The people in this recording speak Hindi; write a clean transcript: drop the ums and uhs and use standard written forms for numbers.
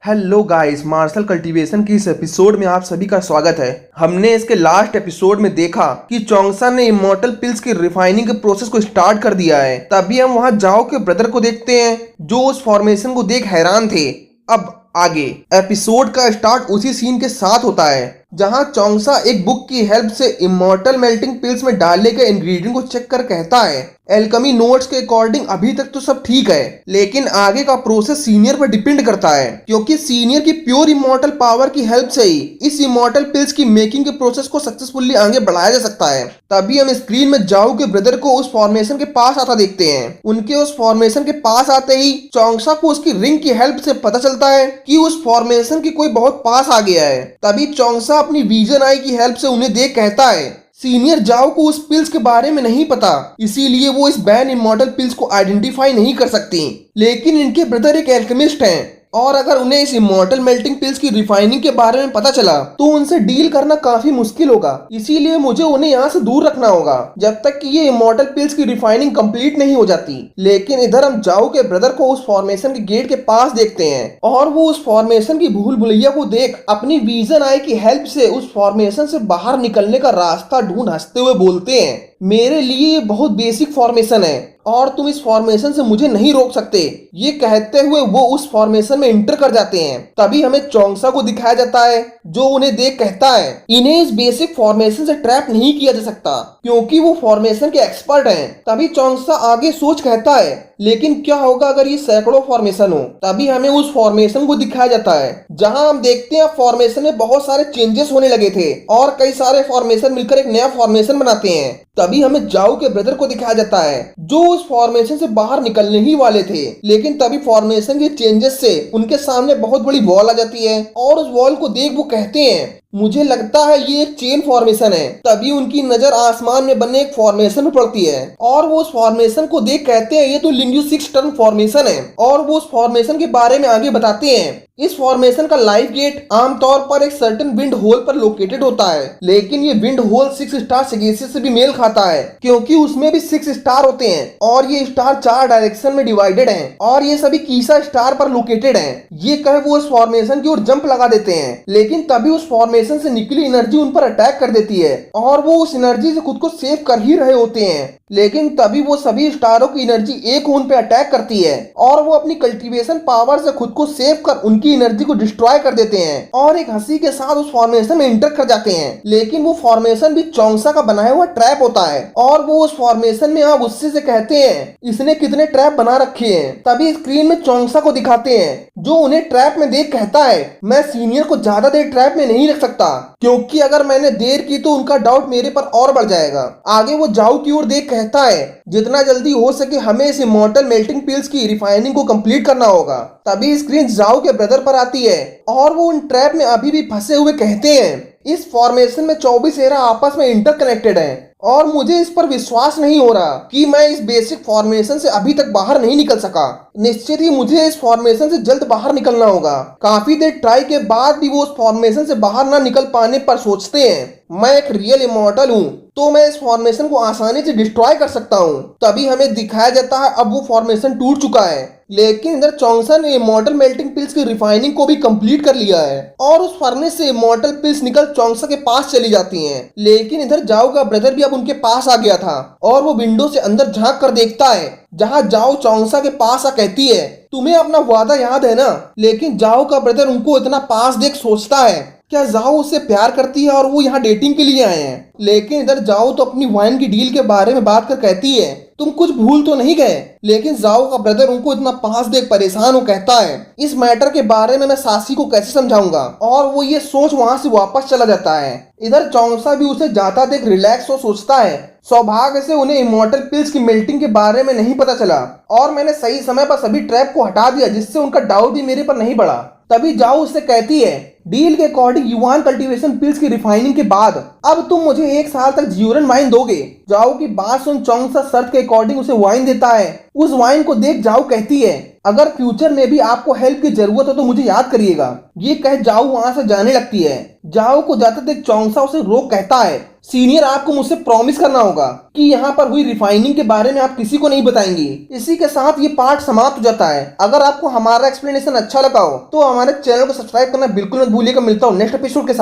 हेलो गाइस, मार्शल कल्टीवेशन की इस एपिसोड में आप सभी का स्वागत है। हमने इसके लास्ट एपिसोड में देखा कि चोंगसा ने इमॉर्टल पिल्स की रिफाइनिंग के प्रोसेस को स्टार्ट कर दिया है। तभी हम वहां जाओ के ब्रदर को देखते हैं जो उस फॉर्मेशन को देख हैरान थे। अब आगे एपिसोड का स्टार्ट उसी सीन के साथ होता है जहां चोंगसा एक बुक की हेल्प से इमॉर्टल मेल्टिंग पिल्स में डालने के इंग्रेडिएंट को चेक कर कहता है एल्केमी नोट्स के अकॉर्डिंग अभी तक तो सब ठीक है, लेकिन आगे का प्रोसेस सीनियर पर डिपेंड करता है क्योंकि सीनियर की प्योर इमॉर्टल पावर की हेल्प से ही इस इमॉर्टल पिल्स की मेकिंग के प्रोसेस को सक्सेसफुली आगे बढ़ाया जा सकता है। तभी हम स्क्रीन में जाओ के ब्रदर को उस फॉर्मेशन के पास आता देखते हैं। उनके उस फॉर्मेशन के पास आते ही चोंगसा को उसकी रिंग की हेल्प से पता चलता है कि उस फॉर्मेशन की कोई बहुत पास आ गया है। तभी चोंगसा अपनी विजन आई की हेल्प से उन्हें देख कहता है सीनियर जाओ को उस पिल्स के बारे में नहीं पता, इसीलिए वो इस बैन इमॉर्टल पिल्स को आइडेंटिफाई नहीं कर सकती। लेकिन इनके ब्रदर एक एल्केमिस्ट हैं और अगर उन्हें इस इमॉर्टल मेल्टिंग पिल्स की रिफाइनिंग के बारे में पता चला तो उनसे डील करना काफी मुश्किल होगा, इसीलिए मुझे उन्हें यहाँ से दूर रखना होगा जब तक कि ये इमॉर्टल पिल्स की रिफाइनिंग कंप्लीट नहीं हो जाती। लेकिन इधर हम जाओ के ब्रदर को उस फॉर्मेशन के गेट के पास देखते हैं और वो उस फॉर्मेशन की भूल भुलैया को देख अपनी विजन आई की हेल्प से उस फॉर्मेशन से बाहर निकलने का रास्ता ढूंढ हंसते हुए बोलते हैं मेरे लिए ये बहुत बेसिक फॉर्मेशन है और तुम इस फॉर्मेशन से मुझे नहीं रोक सकते। ये कहते हुए वो उस फॉर्मेशन में इंटर कर जाते हैं। तभी हमें चोंगसा को दिखाया जाता है जो उन्हें देख कहता है इन्हें इस बेसिक फॉर्मेशन से ट्रैप नहीं किया जा सकता क्योंकि वो फॉर्मेशन के एक्सपर्ट हैं। तभी चोंगसा आगे सोच कहता है लेकिन क्या होगा अगर ये सैकड़ों फॉर्मेशन हो। तभी हमें उस फॉर्मेशन को दिखाया जाता है जहां हम देखते हैं फॉर्मेशन में बहुत सारे चेंजेस होने लगे थे और कई सारे फॉर्मेशन मिलकर एक नया फॉर्मेशन बनाते हैं। तभी हमें जाओ के ब्रदर को दिखाया जाता है जो उस फॉर्मेशन से बाहर निकलने ही वाले थे, लेकिन तभी फॉर्मेशन के चेंजेस से उनके सामने बहुत बड़ी वॉल आ जाती है और उस वॉल को देख वो कहते हैं मुझे लगता है ये एक चेन फॉर्मेशन है। तभी उनकी नजर आसमान में बने एक फॉर्मेशन में पड़ती है और वो उस फॉर्मेशन को देख कहते हैं ये तो लिंग्विस्टिक्स टर्न फॉर्मेशन है और वो उस फॉर्मेशन के बारे में आगे बताते हैं इस फॉर्मेशन का लाइफ गेट आमतौर पर एक सर्टेन विंड होल पर लोकेटेड होता है, लेकिन ये विंड होल 6 स्टार सिगेसिस से भी मेल खाता है क्योंकि उसमें भी 6 स्टार होते हैं और ये स्टार 4 डायरेक्शन में डिवाइडेड हैं और ये सभी कीसा स्टार पर लोकेटेड हैं। ये कहे वो उस फॉर्मेशन की ओर जंप लगा देते हैं, लेकिन तभी उस फॉर्मेशन से निकली एनर्जी उन पर अटैक कर देती है और वो उस एनर्जी से खुद को सेव कर ही रहे होते हैं। लेकिन तभी वो सभी स्टारों की एनर्जी एक उन पे अटैक करती है और वो अपनी कल्टीवेशन पावर से खुद को सेव कर उनकी एनर्जी को डिस्ट्रॉय कर देते हैं और एक हंसी के साथ उस फॉर्मेशन में इंटर कर जाते हैं। लेकिन वो फॉर्मेशन भी चोंगसा का बनाया हुआ ट्रैप होता है और वो उस फॉर्मेशन में आप गुस्से से कहते हैं इसने कितने ट्रैप बना रखे हैं। तभी स्क्रीन में चोंगसा को दिखाते हैं जो उन्हें ट्रैप में देख कहता है मैं सीनियर को ज्यादा देर ट्रैप में नहीं रख सकता क्योंकि अगर मैंने देर की तो उनका डाउट मेरे पर और बढ़ जाएगा। आगे वो जाओ की ओर देख कहता है जितना जल्दी हो सके हमें इस इमॉर्टल मेल्टिंग पिल्स की रिफाइनिंग को कंप्लीट करना होगा। तभी स्क्रीन जाओ के ब्रदर पर आती है और वो उन ट्रैप में अभी भी फंसे हुए कहते हैं इस फॉर्मेशन में 24 एरा आपस में इंटरकनेक्टेड हैं और मुझे इस पर विश्वास नहीं हो रहा कि मैं इस बेसिक फॉर्मेशन से अभी तक बाहर नहीं निकल सका। निश्चित ही मुझे इस फॉर्मेशन से जल्द बाहर निकलना होगा। काफी देर ट्राई के बाद भी वो उस फॉर्मेशन से बाहर ना निकल पाने पर सोचते हैं मैं एक रियल इमॉर्टल हूँ तो मैं इस फॉर्मेशन को आसानी से डिस्ट्रॉय कर सकता हूँ। तभी हमें दिखाया जाता है अब वो फॉर्मेशन टूट चुका है, लेकिन इधर चोंगसा ने इमॉर्टल मेल्टिंग पिल्स की रिफाइनिंग को भी कंप्लीट कर लिया है और उस फर्नेस से इमॉर्टल पिल्स निकल चोंगसा के पास चली जाती हैं। लेकिन इधर जाओ का ब्रदर भी अब उनके पास आ गया था और वो विंडो से अंदर झांक कर देखता है जहां जाओ चोंगसा के पास आ कहती है तुम्हें अपना वादा याद है ना। लेकिन जाओ का ब्रदर उनको इतना पास देख सोचता है क्या जाओ उससे प्यार करती है और वो यहाँ डेटिंग के लिए आए हैं। लेकिन इधर जाओ तो अपनी वाइन की डील के बारे में बात कर कहती है तुम कुछ भूल तो नहीं गए। लेकिन जाओ का ब्रदर उनको इतना पास देख परेशान हो कहता है इस मैटर के बारे में मैं सासी को कैसे समझाऊंगा और वो ये सोच वहां से वापस चला जाता है। इधर चोंगसा भी उसे जाता देख रिलैक्स हो सोचता है सौभाग्य से उन्हें इमॉर्टल पिल्स की मेल्टिंग के बारे में नहीं पता चला और मैंने सही समय पर सभी ट्रैप को हटा दिया जिससे उनका डाउट भी मेरे पर नहीं बढ़ा। तभी जाओ उससे कहती है डील के अकॉर्डिंग युवान कल्टीवेशन पिल्स की रिफाइनिंग के बाद अब तुम मुझे 1 साल तक ज्यूरन वाइन दोगे। जाओ की बात सुन चोंगसा शर्त के अकॉर्डिंग उसे वाइन देता है। उस वाइन को देख जाओ कहती है अगर फ्यूचर में भी आपको हेल्प की जरूरत हो तो मुझे याद करिएगा। ये कह जाओ वहां से जाने लगती है। जाओ को जाते देख चोंगसा उसे रोक कहता है सीनियर, आपको मुझसे प्रॉमिस करना होगा कि यहाँ पर हुई रिफाइनिंग के बारे में आप किसी को नहीं बताएंगे। इसी के साथ ये पार्ट समाप्त हो जाता है। अगर आपको हमारा एक्सप्लेनेशन अच्छा लगा हो तो हमारे चैनल को सब्सक्राइब करना बिल्कुल मत भूलिएगा। मिलता हूँ नेक्स्ट एपिसोड के साथ।